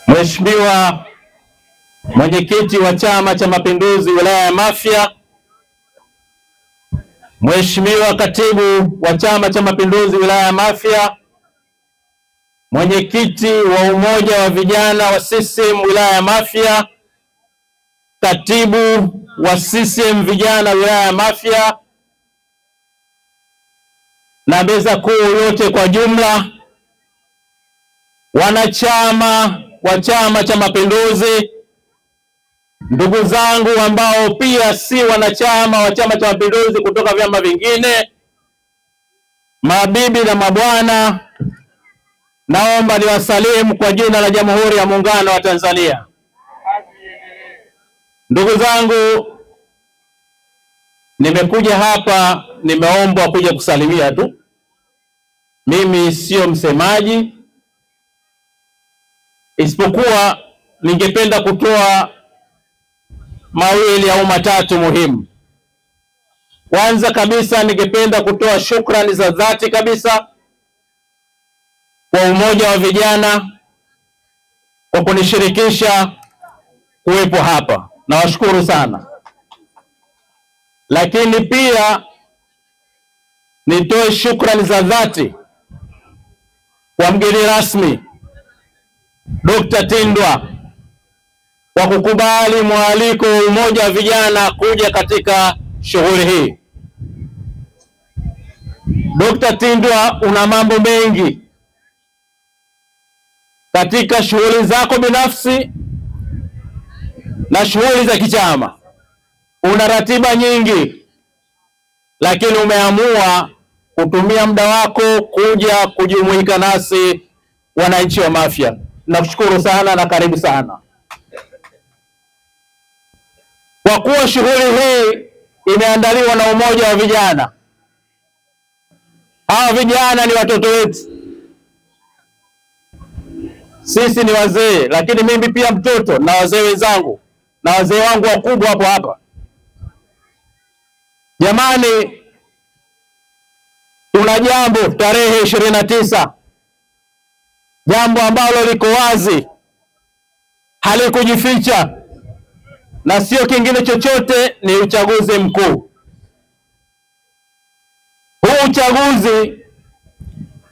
Mheshimiwa Mwenyekiti wa Chama cha Mapinduzi wilaya ya Mafia, Mheshimiwa Katibu wa Chama cha Mapinduzi wilaya ya Mafia, Mwenyekiti wa Umoja wa Vijana wa CCM wilaya ya Mafia, Katibu wa CCM Vijana wilaya ya Mafia na meza kuu yote kwa jumla, wanachama wa Chama cha Mapinduzi, ndugu zangu ambao pia si wanachama wa Chama cha Mapinduzi kutoka vyama vingine, mabibi na mabwana, naomba niwasalimu kwa jina la Jamhuri ya Muungano wa Tanzania. Ndugu zangu, nimekuja hapa, nimeombwa kuja kusalimia tu. Mimi sio msemaji, isipokuwa ningependa kutoa mawili au matatu muhimu. Kwanza kabisa, ningependa kutoa shukrani za dhati kabisa kwa Umoja wa Vijana kwa kunishirikisha kuwepo hapa. Nawashukuru sana. Lakini pia nitoe shukrani za dhati kwa mgeni rasmi Dr. Tindwa kwa kukubali mwaliko wa Umoja wa Vijana kuja katika shughuli hii. Dr. Tindwa, una mambo mengi katika shughuli zako binafsi na shughuli za kichama. Una ratiba nyingi, lakini umeamua kutumia muda wako kuja kujumuika nasi wananchi wa Mafia. Nakushukuru sana na karibu sana. Kwa kuwa shughuli hii imeandaliwa na Umoja wa Vijana, hawa vijana ni watoto wetu. Sisi ni wazee, lakini mimi pia mtoto na wazee wenzangu na wazee wangu wakubwa hapo hapa. Jamani, tuna jambo tarehe 29, jambo ambalo liko wazi, halikujificha, na sio kingine chochote, ni uchaguzi mkuu. Huu uchaguzi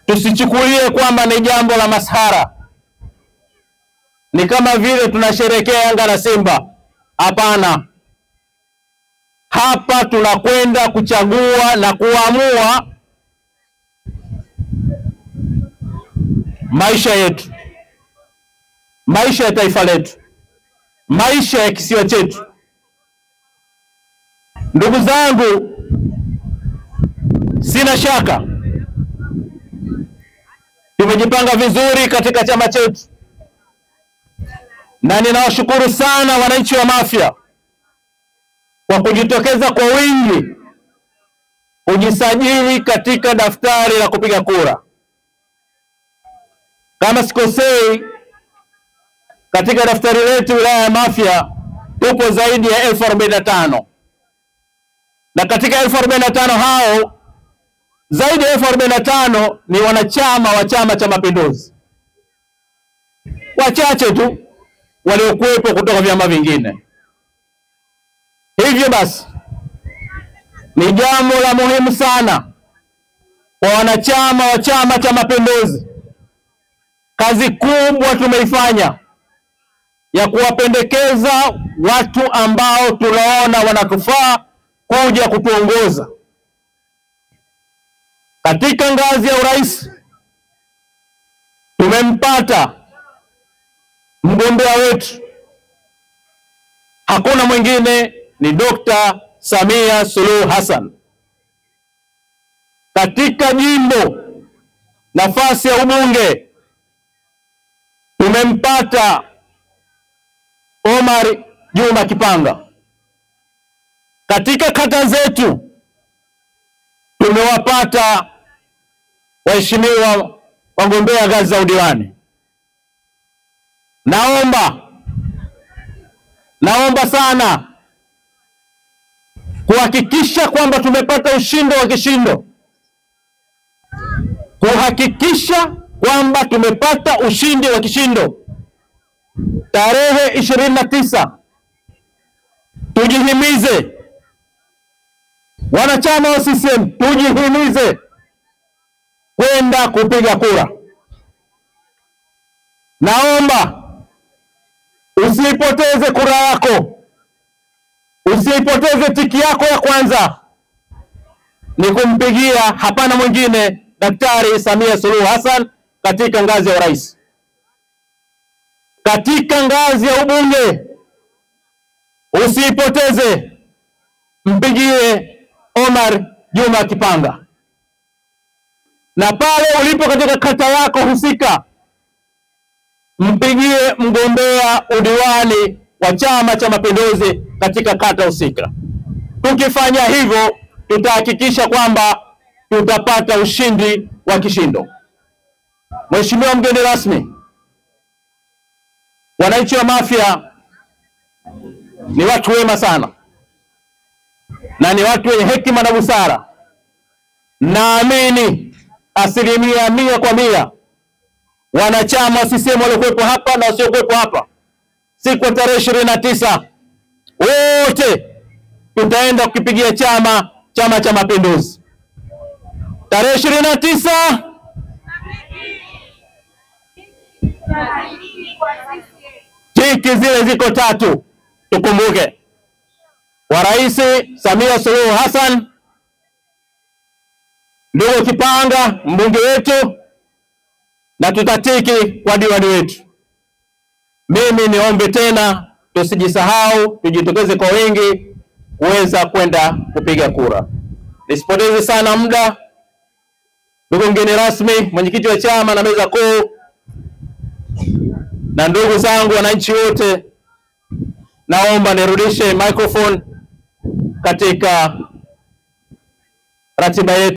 tusichukulie kwamba ni jambo la masahara, ni kama vile tunasherehekea Yanga na Simba. Hapana, hapa tunakwenda kuchagua na kuamua maisha yetu, maisha ya taifa letu, maisha ya kisiwa chetu. Ndugu zangu, sina shaka tumejipanga vizuri katika chama chetu, na ninawashukuru sana wananchi wa Mafia kwa kujitokeza kwa wingi kujisajili katika daftari la kupiga kura. Kama sikosei, katika daftari letu wilaya ya Mafia tupo zaidi ya 1045, na katika 1045 hao zaidi ya 1045 ni wanachama wa Chama cha Mapinduzi, wachache tu waliokuwepo kutoka vyama vingine. Hivyo basi ni jambo la muhimu sana kwa wanachama wa Chama cha Mapinduzi. Kazi kubwa tumeifanya ya kuwapendekeza watu ambao tunaona wanatufaa kuja kutuongoza katika ngazi ya urais. Tumempata mgombea wetu, hakuna mwingine, ni Dr. Samia Suluhu Hassan. Katika jimbo nafasi ya ubunge tumempata Omar Juma Kipanga. Katika kata zetu tumewapata waheshimiwa wagombea ngazi za udiwani. Naomba sana kuhakikisha kwamba tumepata ushindo wa kishindo, kuhakikisha kwamba tumepata ushindi wa kishindo. Tarehe 29 tujihimize, wanachama wa CCM tujihimize kwenda kupiga kura. Naomba usipoteze kura yako, usipoteze tiki yako ya kwanza, ni kumpigia hapana mwingine Daktari Samia Suluhu Hassan katika ngazi ya urais. Katika ngazi ya ubunge usipoteze, mpigie Omar Juma Kipanga. Na pale ulipo katika kata yako husika, mpigie mgombea udiwani wa Chama cha Mapinduzi katika kata husika. Tukifanya hivyo, tutahakikisha kwamba tutapata ushindi wa kishindo. Mheshimiwa mgeni rasmi, wananchi wa Mafia ni watu wema sana na ni watu wenye hekima na busara. Naamini 100% wanachama wa CCM waliokuwepo hapa na wasiokuwepo hapa siku ya tarehe 29 wote tutaenda kukipigia Chama cha Mapinduzi. Tarehe 29 tiki zile ziko 3. Tukumbuke wa Rais Samia Suluhu Hassan, ndugu Kipanga mbunge wetu, na tutatiki kwa diwani wetu. Mimi niombe tena tusijisahau, tujitokeze kwa wingi kuweza kwenda kupiga kura. Nisipoteze sana muda, ndugu mgeni rasmi, mwenyekiti wa chama na meza kuu, na ndugu zangu wananchi wote, naomba nirudishe microphone katika ratiba yetu.